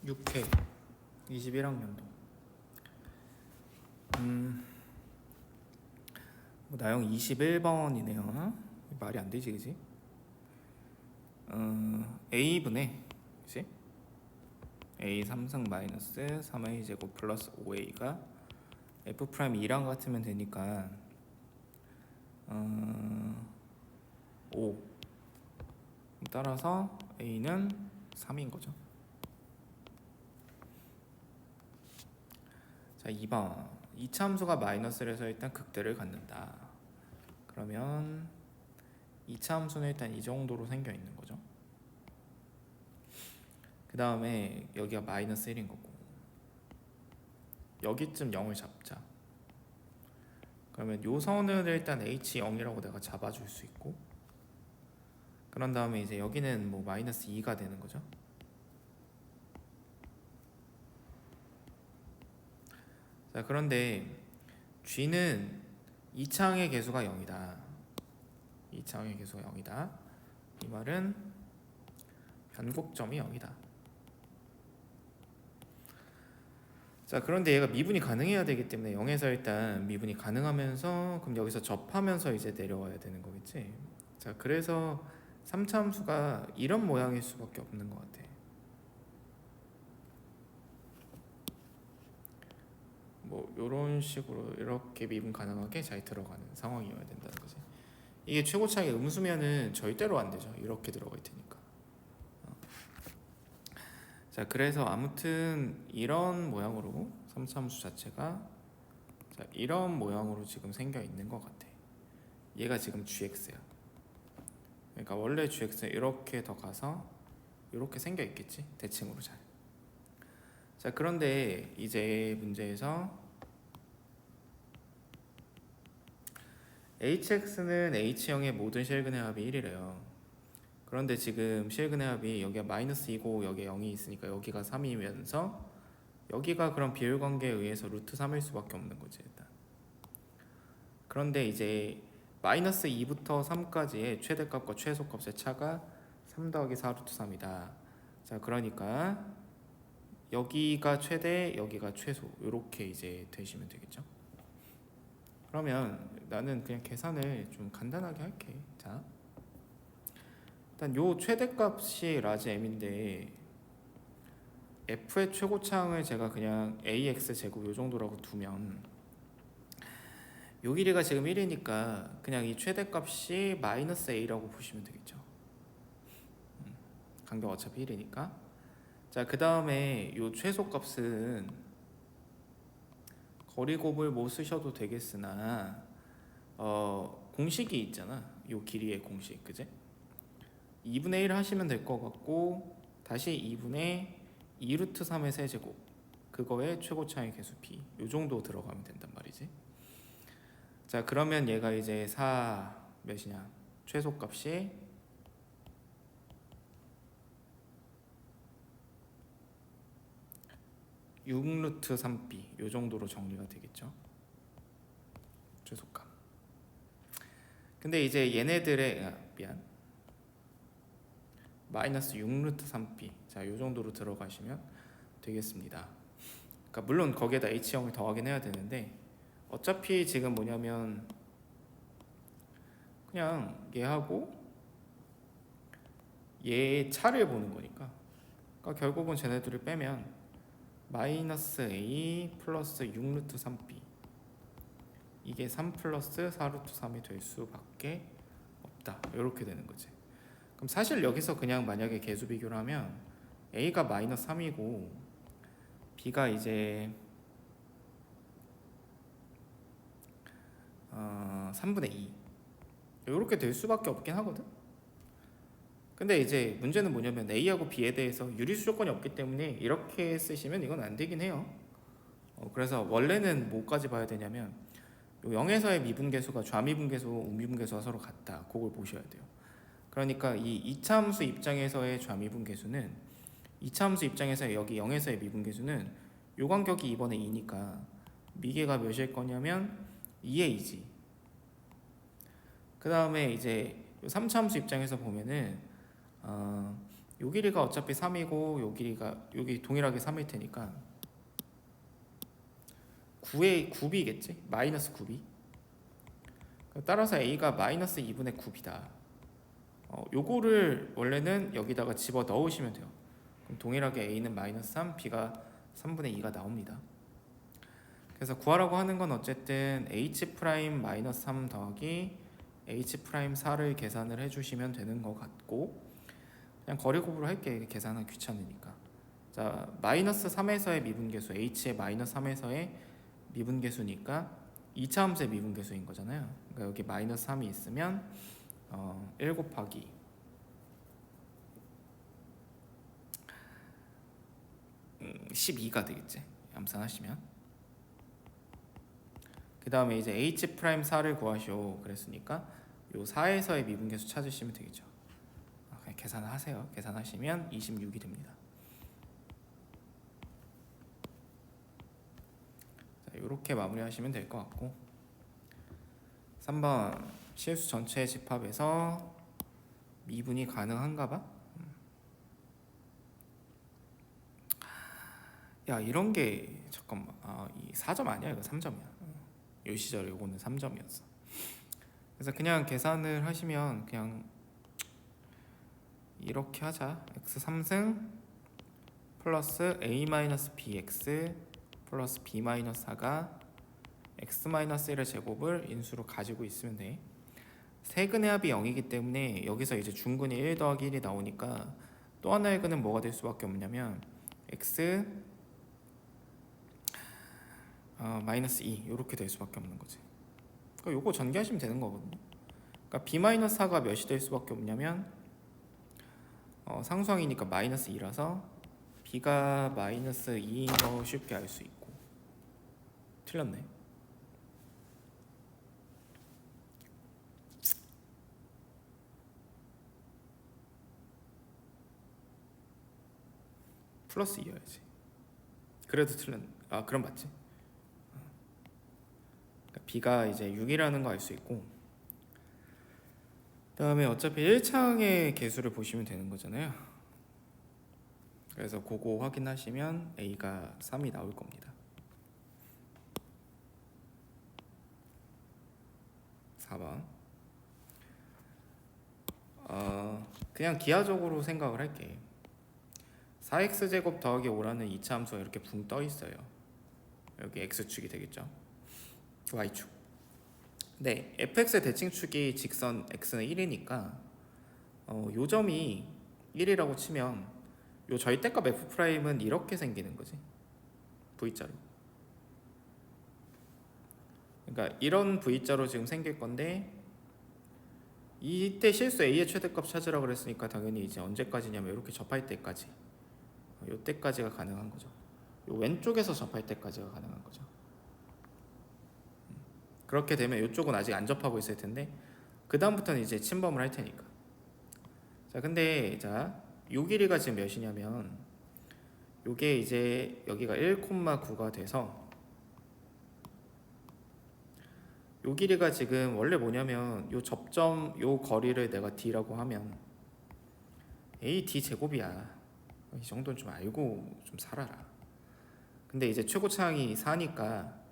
6회 21학년도 나영 21번이네요. 말이 안 되지, 그지? A분의, 그지? A 3승 마이너스 3A 제곱 플러스 5A가 F 프라임 2랑 같으면 되니까 5. 따라서 A는 3인 거죠. 자, 2번. 이차함수가 마이너스에서 일단 극대를 갖는다. 그러면 이차함수는 일단 이 정도로 생겨 있는 거죠. 그 다음에 여기가 마이너스 1인 거고, 여기쯤 0을 잡자. 그러면 요 선은 일단 H0이라고 내가 잡아줄 수 있고, 그런 다음에 이제 여기는 뭐 마이너스 2가 되는 거죠. 자, 그런데 G는 2차항의 개수가 0이다. 2차항의 개수가 0이다. 이 말은 변곡점이 0이다. 자, 그런데 얘가 미분이 가능해야 되기 때문에 0에서 일단 미분이 가능하면서, 그럼 여기서 접하면서 이제 내려와야 되는 거겠지. 자, 그래서 3차 함수가 이런 모양일 수밖에 없는 것 같아. 뭐 이런 식으로 이렇게 미분 가능하게 잘 들어가는 상황이어야 된다는 거지. 이게 최고차의 음수면은 절대로 안 되죠. 이렇게 들어갈 테니까. 자, 그래서 아무튼 이런 모양으로 3차 함수 자체가, 자, 이런 모양으로 지금 생겨 있는 것 같아. 얘가 지금 gx야. 그러니까 원래 gx는 이렇게 더 가서 이렇게 생겨 있겠지, 대칭으로 잘. 자, 그런데 이제 문제에서 hx는 h형의 모든 실근의 합이 1이래요. 그런데 지금 실근의 합이 여기가 마이너스 2고 여기에 0이 있으니까 여기가 3이면서 여기가 그런 비율관계에 의해서 루트 3일 수밖에 없는 거지 일단. 그런데 이제 마이너스 2부터 3까지의 최대값과 최소값의 차가 3 더하기 4 루트 3이다. 자, 그러니까 여기가 최대, 여기가 최소, 이렇게 이제 되시면 되겠죠. 그러면 나는 그냥 계산을 좀 간단하게 할게. 자, 일단 요 최대값이 라지 m인데 f의 최고차항을 제가 그냥 ax 제곱 요 정도라고 두면 요 길이가 지금 1이니까 그냥 이 최대값이 마이너스 a라고 보시면 되겠죠. 간격 어차피 1이니까. 자, 그 다음에 요 최소값은 거리곱을 못 쓰셔도 되겠으나 공식이 있잖아. 요 길이의 공식, 그제? 2분의 1 하시면 될 것 같고, 다시 2분의 2 루트 3의 세제곱, 그거의 최고차의 개수 b, 요 정도 들어가면 된단 말이지. 자, 그러면 얘가 이제 4 몇이냐, 최소값이 6 루트 3b, 요 정도로 정리가 되겠죠, 최소값. 근데 이제 얘네들의 마이너스 6 루트 3b, 자, 요 정도로 들어가시면 되겠습니다. 그러니까 물론 거기에다 h형을 더하긴 해야 되는데, 어차피 지금 뭐냐면 그냥 얘하고 얘의 차를 보는 거니까, 그러니까 결국은 쟤네들을 빼면 마이너스 a 플러스 6 루트 3b, 이게 3 플러스 4 루트 3이 될 수밖에 없다, 이렇게 되는 거지. 그럼 사실 여기서 그냥 만약에 개수 비교를 하면 a가 마이너스 3이고 b가 이제 3분의 2 이렇게 될 수밖에 없긴 하거든. 근데 이제 문제는 뭐냐면 a하고 b에 대해서 유리수 조건이 없기 때문에 이렇게 쓰시면 이건 안 되긴 해요. 그래서 원래는 뭐까지 봐야 되냐면 0에서의 미분계수가 좌미분계수, 우미분계수가 서로 같다, 그걸 보셔야 돼요. 그러니까 이 2차 함수 입장에서의 좌미분계수는, 2차 함수 입장에서 여기 0에서의 미분계수는 요 간격이 이번에 2니까 미계가 몇일 거냐면 2a지. 그 다음에 이제 3차 함수 입장에서 보면은 요 길이가 어차피 3이고 요 길이가 여기 동일하게 3일 테니까 9의 9b겠지? 마이너스 9b. 따라서 a가 마이너스 2분의 9b다. 요거를 원래는 여기다가 집어 넣으시면 돼요. 그럼 동일하게 a는 마이너스 3, b가 3분의 2가 나옵니다. 그래서 구하라고 하는 건 어쨌든 h 프라임 마이너스 3 더하기 h 프라임 4를 계산을 해주시면 되는 것 같고, 그냥 거리곱으로 할게. 계산은 귀찮으니까. 자, 마이너스 3에서의 미분계수, h의 마이너스 3에서의 미분계수니까 2차 함수의 미분계수인 거잖아요. 그러니까 여기 마이너스 3이 있으면 1 곱하기 12가 되겠지. 암산하시면. 그 다음에 이제 h 프라임 4를 구하시오 그랬으니까 요 4에서의 미분계수 찾으시면 되겠죠. 그냥 계산을 하세요. 계산하시면 26이 됩니다. 자, 이렇게 마무리하시면 될 것 같고, 3번 실수 전체 집합에서 미분이 가능한가 봐? 야, 이런 게 잠깐만, 이 4점 아니야? 이거 3점이야. 요 시절에 요거는 3점이었어. 그래서 그냥 계산을 하시면 그냥 이렇게 하자. x 3승 플러스 a-bx 플러스 b-4가 x-1의 제곱을 인수로 가지고 있으면 돼. 세근의 합이 0이기 때문에 여기서 이제 중근이 1 더하기 1이 나오니까 또 하나의 근은 뭐가 될 수밖에 없냐면 x 마이너스 2 이렇게 될 수밖에 없는 거지. 그러니까 요거 전개하시면 되는 거거든요. 그러니까 b-4가 몇이 될 수밖에 없냐면 상수항이니까 마이너스 2라서 b가 마이너스 2인 거 쉽게 알 수 있고. 틀렸네. 플러스 2여야지. 그래도 틀렸네. 그럼 맞지. 그러니까 b가 이제 6이라는 거 알 수 있고, 그 다음에 어차피 1창의 개수를 보시면 되는 거잖아요. 그래서 그거 확인하시면 a가 3이 나올 겁니다. 4번. 그냥 기하적으로 생각을 할게. 4x제곱 더하기 5라는 2차 함수가 이렇게 붕 떠 있어요. 여기 x축이 되겠죠. y축. 네, fx의 대칭축이 직선 x는 1이니까 요 점이 1이라고 치면 요 절대값 f'은 이렇게 생기는 거지. v자로. 그러니까 이런 v자로 지금 생길 건데, 이때 실수 a의 최대값 찾으라고 그랬으니까 당연히 이제 언제까지냐면 이렇게 접할 때까지, 요 때까지가 가능한 거죠. 요 왼쪽에서 접할 때까지가 가능한 거죠. 그렇게 되면 이쪽은 아직 안 접하고 있을 텐데 그 다음부터는 이제 침범을 할 테니까. 자, 근데 자, 요 길이가 지금 몇이냐면 요게 이제 여기가 1,9가 돼서 요 길이가 지금 원래 뭐냐면 요 접점 요 거리를 내가 d라고 하면 AD 제곱이야. 이 정도는 좀 알고 좀 살아라. 근데 이제 최고차항이 4니까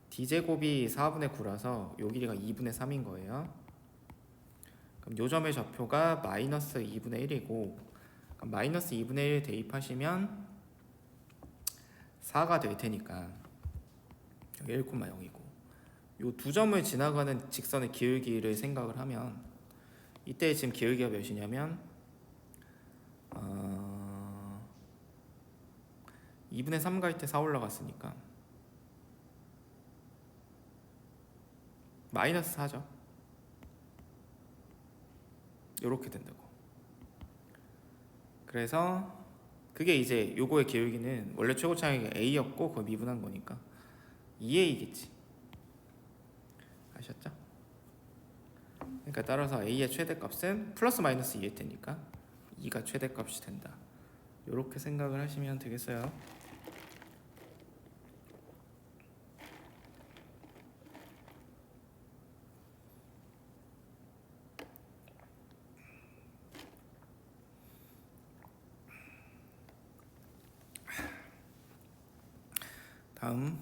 d제곱이 4분의 9라서 요 길이가 2분의 3인 거예요. 그럼 요 점의 좌표가 마이너스 2분의 1이고, 마이너스 2분의 1 대입하시면 4가 될 테니까 여기 1,0이고, 요 두 점을 지나가는 직선의 기울기를 생각을 하면 이때 지금 기울기가 몇이냐면 2분의 3 갈 때 4 올라갔으니까 마이너스 4죠. 요렇게 된다고. 그래서 그게 이제 요거의 기울기는 원래 최고차항이 a였고 그걸 미분한 거니까 2a겠지. 아셨죠? 그러니까 따라서 a의 최대값은 플러스 마이너스 2일 테니까 2가 최대값이 된다. 요렇게 생각을 하시면 되겠어요. 다음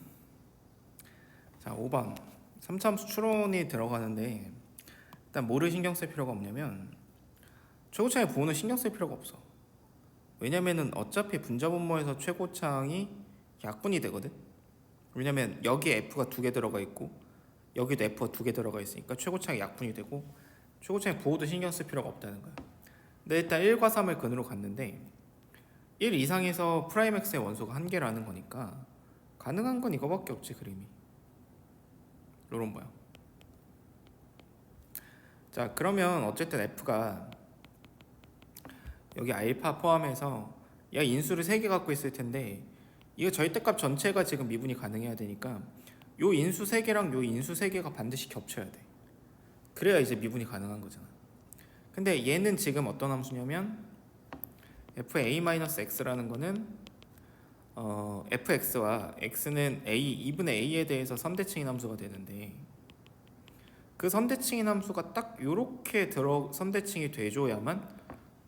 자 5번 3차함수 추론이 들어가는데 일단 뭐를 신경 쓸 필요가 없냐면 최고차의 부호는 신경 쓸 필요가 없어. 왜냐면은 어차피 분자분모에서 최고차항이 약분이 되거든. 왜냐면 여기에 F가 두 개 들어가 있고 여기도 F가 두 개 들어가 있으니까 최고차항이 약분이 되고 최고차의 부호도 신경 쓸 필요가 없다는 거야. 근데 일단 1과 3을 근으로 갔는데 1 이상에서 프라임 x의 원소가 한 개라는 거니까 가능한 건 이거밖에 없지 그림이. 요런 거야. 자 그러면 어쨌든 F가 여기 알파 포함해서 얘 인수를 3개 갖고 있을 텐데 이거 절대값 전체가 지금 미분이 가능해야 되니까 요 인수 3개랑 요 인수 3개가 반드시 겹쳐야 돼. 그래야 이제 미분이 가능한 거잖아. 근데 얘는 지금 어떤 함수냐면 fa-x라는 거는 fx와 x는 a 2분의 a에 대해서 선대칭인 함수가 되는데 그 선대칭인 함수가 딱 요렇게 선대칭이 돼줘야만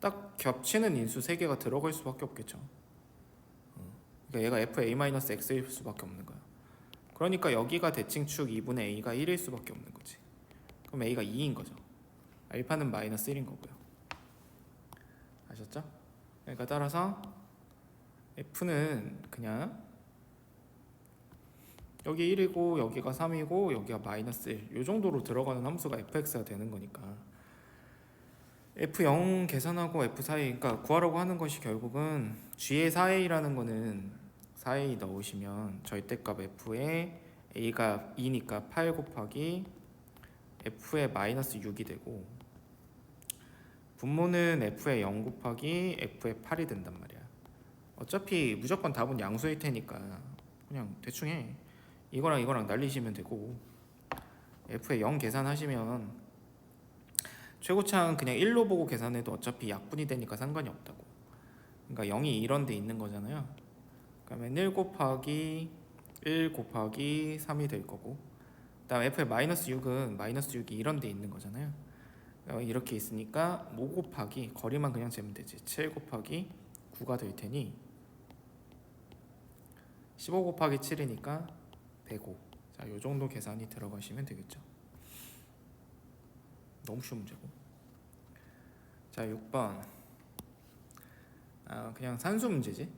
딱 겹치는 인수 3개가 들어갈 수밖에 없겠죠. 그러니까 얘가 fa-x일 수밖에 없는 거야. 그러니까 여기가 대칭축 2분의 a가 1일 수밖에 없는 거지. 그럼 a가 2인 거죠. 알파는 마이너스 1인 거고요. 아셨죠? 그러니까 따라서 f는 그냥 여기 1이고 여기가 3이고 여기가 마이너스 1 요 정도로 들어가는 함수가 fx가 되는 거니까 F0 계산하고 F 사이 그러니까 구하라고 하는 것이 결국은 G의 4A라는 거는 4A 넣으시면 절대값 F에 A가 2니까 8 곱하기 F에 마이너스 6이 되고 분모는 F에 0 곱하기 F에 8이 된단 말이야. 어차피 무조건 답은 양수일 테니까 그냥 대충 해. 이거랑 이거랑 날리시면 되고 F에 0 계산하시면 최고차항 그냥 1로 보고 계산해도 어차피 약분이 되니까 상관이 없다고. 그러니까 0이 이런 데 있는 거잖아요. 그러면 1 곱하기 1 곱하기 3이 될 거고 그다음 F의 마이너스 6은 마이너스 6이 이런 데 있는 거잖아요. 이렇게 있으니까 5 곱하기 거리만 그냥 재면 되지. 7 곱하기 9가 될 테니 15 곱하기 7이니까 105. 자, 요 정도 계산이 들어가시면 되겠죠. 너무 쉬운 문제고. 자 6번 그냥 산수 문제지.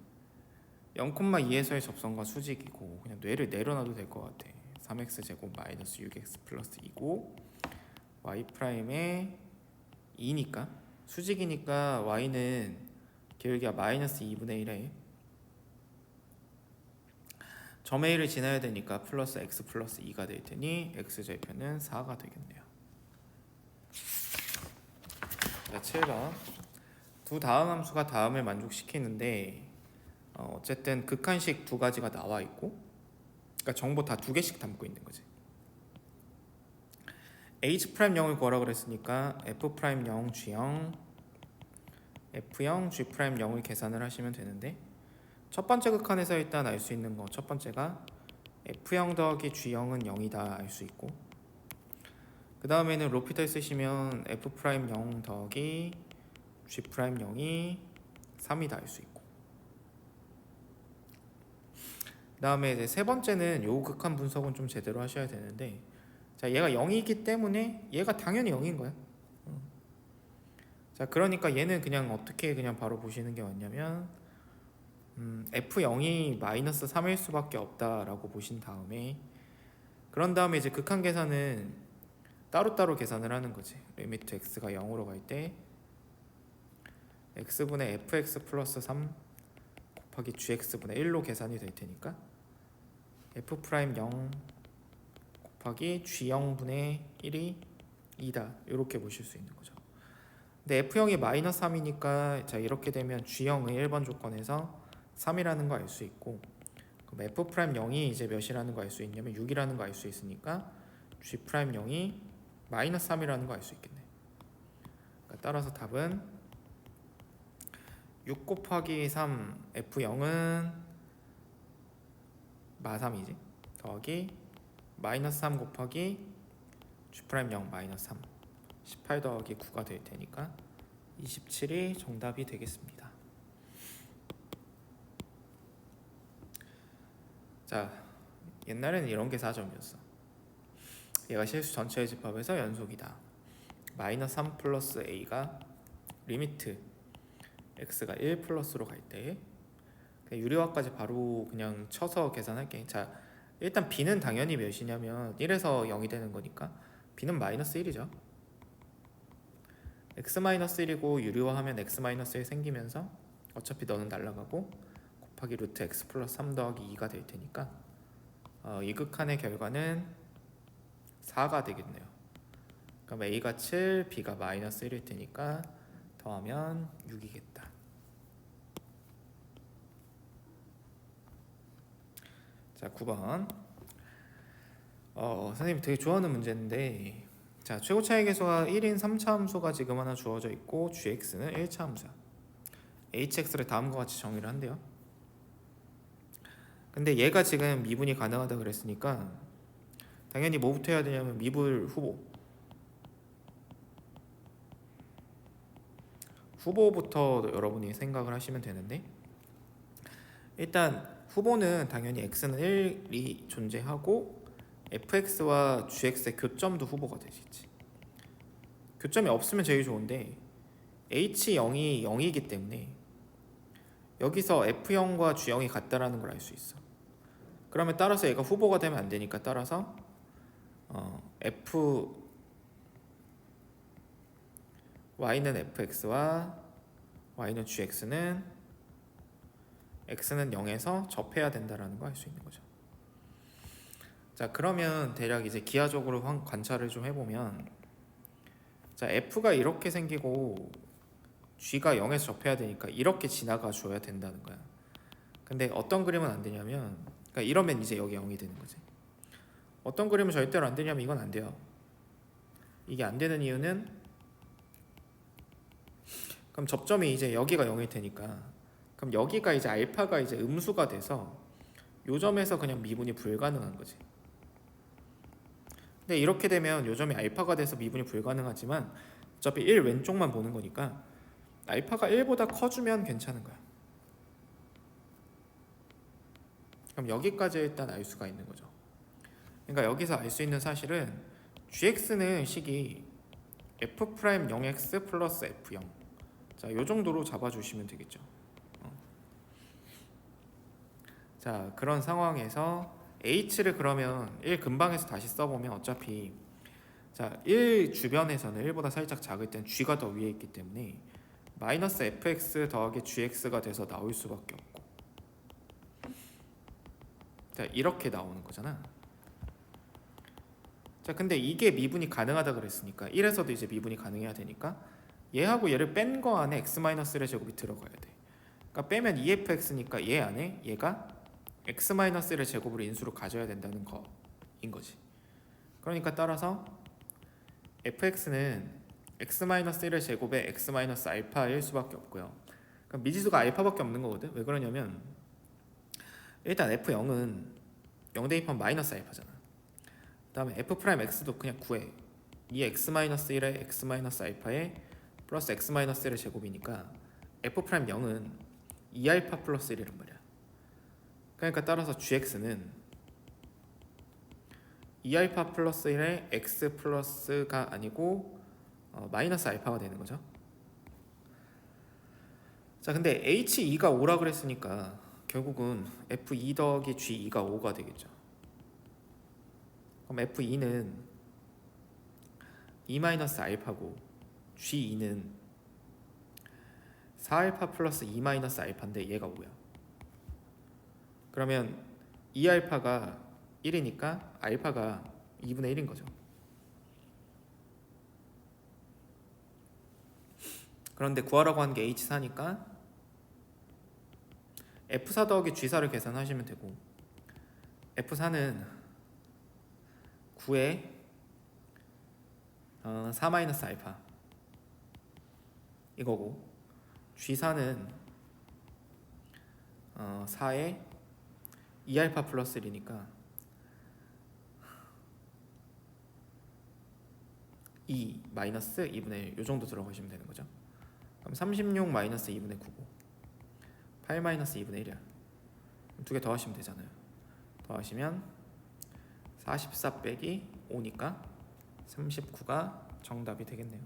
0,2에서의 접선과 수직이고 그냥 뇌를 내려놔도 될 것 같아. 3x 제곱 마이너스 6x 플러스 2고 y 프라임에 2니까 수직이니까 y는 기울기가 마이너스 2분의 1에 점 A를 지나야 되니까 플러스 x 플러스 2가 될 테니 x절편은 4가 되겠네요. 자 7번 두 다음 함수가 다음을 만족시키는데 어쨌든 극한식 두 가지가 나와 있고 그러니까 정보 다 두 개씩 담고 있는 거지. h'0을 구하라 그랬으니까 f'0 g0 f0 g'0을 계산을 하시면 되는데 첫 번째 극한에서 일단 알 수 있는 거 첫 번째가 f0 더하기 g0은 0이다 알 수 있고 그 다음에는 로피탈 쓰시면 f'0 더하기 g'0이 3이다 알 수 있고 그 다음에 이제 세 번째는 요 극한 분석은 좀 제대로 하셔야 되는데 자 얘가 0이기 때문에 얘가 당연히 0인 거야. 자 그러니까 얘는 그냥 어떻게 그냥 바로 보시는 게 맞냐면 f0이 마이너스 3일 수밖에 없다라고 보신 다음에 그런 다음에 이제 극한 계산은 따로따로 계산을 하는 거지. 리미트 x가 0으로 갈 때 x분의 fx 플러스 3 곱하기 gx분의 1로 계산이 될 테니까 f'0 곱하기 g0분의 1이 2다 이렇게 보실 수 있는 거죠. 근데 f0이 마이너스 3이니까 자 이렇게 되면 g0의 1번 조건에서 3이라는 거 알 수 있고 그럼 f'0이 이제 몇이라는 거 알 수 있냐면 6이라는 거 알 수 있으니까 g'0이 마이너스 3이라는 거 알 수 있겠네. 그러니까 따라서 답은 6 곱하기 3 f0은 마3이지 더하기 마이너스 3 곱하기 g'0 마이너스 3 18 더하기 9가 될 테니까 27이 정답이 되겠습니다. 자 옛날에는 이런 게 4점이었어. 얘가 실수 전체의 집합에서 연속이다. 마이너스 3 플러스 a가 리미트 x가 1 플러스로 갈 때 유리화까지 바로 그냥 쳐서 계산할게. 자, 일단 b는 당연히 몇이냐면 1에서 0이 되는 거니까 b는 마이너스 1이죠. x-1이고 유리화하면 x-1 생기면서 어차피 너는 날아가고 곱하기 루트 x 플러스 3 더하기 2가 될 테니까 이 극한의 결과는 4가 되겠네요. 그럼 a가 7, b가 마이너스 1일 테니까 더하면 6이겠다. 자, 9번. 선생님이 되게 좋아하는 문제인데, 자, 최고 차이 계수가 1인 3차 함수가 지금 하나 주어져 있고 gx는 1차 함수야. hx를 다음과 같이 정의를 한대요. 근데 얘가 지금 미분이 가능하다 그랬으니까 당연히 뭐부터 해야 되냐면 미분 후보부터 여러분이 생각을 하시면 되는데, 일단 후보는 당연히 x는 1이 존재하고 fx와 gx의 교점도 후보가 되겠지. 교점이 없으면 제일 좋은데 h0이 0이기 때문에 여기서 f0과 g0이 같다라는 걸 알 수 있어. 그러면 따라서 얘가 후보가 되면 안 되니까 따라서 y는 fx와 y는 gx는 x는 0에서 접해야 된다라는 거 알 수 있는 거죠. 자, 그러면 대략 이제 기하적으로 관찰을 좀 해보면, 자, f가 이렇게 생기고 g가 0에서 접해야 되니까 이렇게 지나가 줘야 된다는 거야. 근데 어떤 그림은 안 되냐면, 그러니까 이러면 이제 여기 0이 되는 거지. 어떤 그림은 절대로 안 되냐면 이건 안 돼요. 이게 안 되는 이유는, 그럼 접점이 이제 여기가 0일 테니까, 그럼 여기가 이제 알파가 이제 음수가 돼서 요 점에서 그냥 미분이 불가능한 거지. 근데 이렇게 되면 요 점이 알파가 돼서 미분이 불가능하지만 어차피 1 왼쪽만 보는 거니까 알파가 1보다 커주면 괜찮은 거야. 그럼 여기까지 일단 알 수가 있는 거죠. 그러니까 여기서 알 수 있는 사실은 gx는 식이 f'0x 플러스 f0, 자, 요 정도로 잡아주시면 되겠죠. 자, 그런 상황에서 h를 그러면 1 근방에서 다시 써보면 어차피, 자, 1 주변에서는 1보다 살짝 작을 땐 g가 더 위에 있기 때문에 마이너스 fx 더하기 gx가 돼서 나올 수밖에 없고, 자, 이렇게 나오는 거잖아. 자, 근데 이게 미분이 가능하다 그랬으니까 1에서도 이제 미분이 가능해야 되니까 얘하고 얘를 뺀 거 안에 x-1의 제곱이 들어가야 돼. 그러니까 빼면 2fx니까 얘 안에 얘가 x-1의 제곱을 인수로 가져야 된다는 거인 거지. 그러니까 따라서 fx는 x-1의 제곱에 x-알파일 수밖에 없고요. 그럼 미지수가 알파밖에 없는 거거든. 왜 그러냐면 일단 f0은 0 대입하면 마이너스 알파잖아. 그 다음에 f'x도 그냥 구해. 이 x-1의 x-알파에 플러스 x-1의 제곱이니까 f'0은 2알파 플러스 1이란 말이야. 그러니까 따라서 gx는 2알파 플러스 1의 x 플러스가 아니고 마이너스 알파가 되는 거죠. 자, 근데 h2가 5라 그랬으니까 결국은 f2 더하기 g2가 5가 되겠죠. 그럼 f2는 2 마이너스 알파고 g2는 4알파 플러스 2 마이너스 알파인데 얘가 5야. 그러면 2알파가 1이니까 알파가 2분의 1인 거죠. 그런데 구하라고 한 게 h4니까 f4 더하기 g4를 계산하시면 되고, f4는 9에 4 마이너스 알파 이거고, g4는 4에 2알파 플러스 1이니까 2 마이너스 2분의 1 요 정도 들어가시면 되는 거죠. 그럼 36 마이너스 2분의 9고 8 마이너스 2분의 1이야. 두 개 더하시면 되잖아요. 더하시면 44 빼기 5니까 39가 정답이 되겠네요.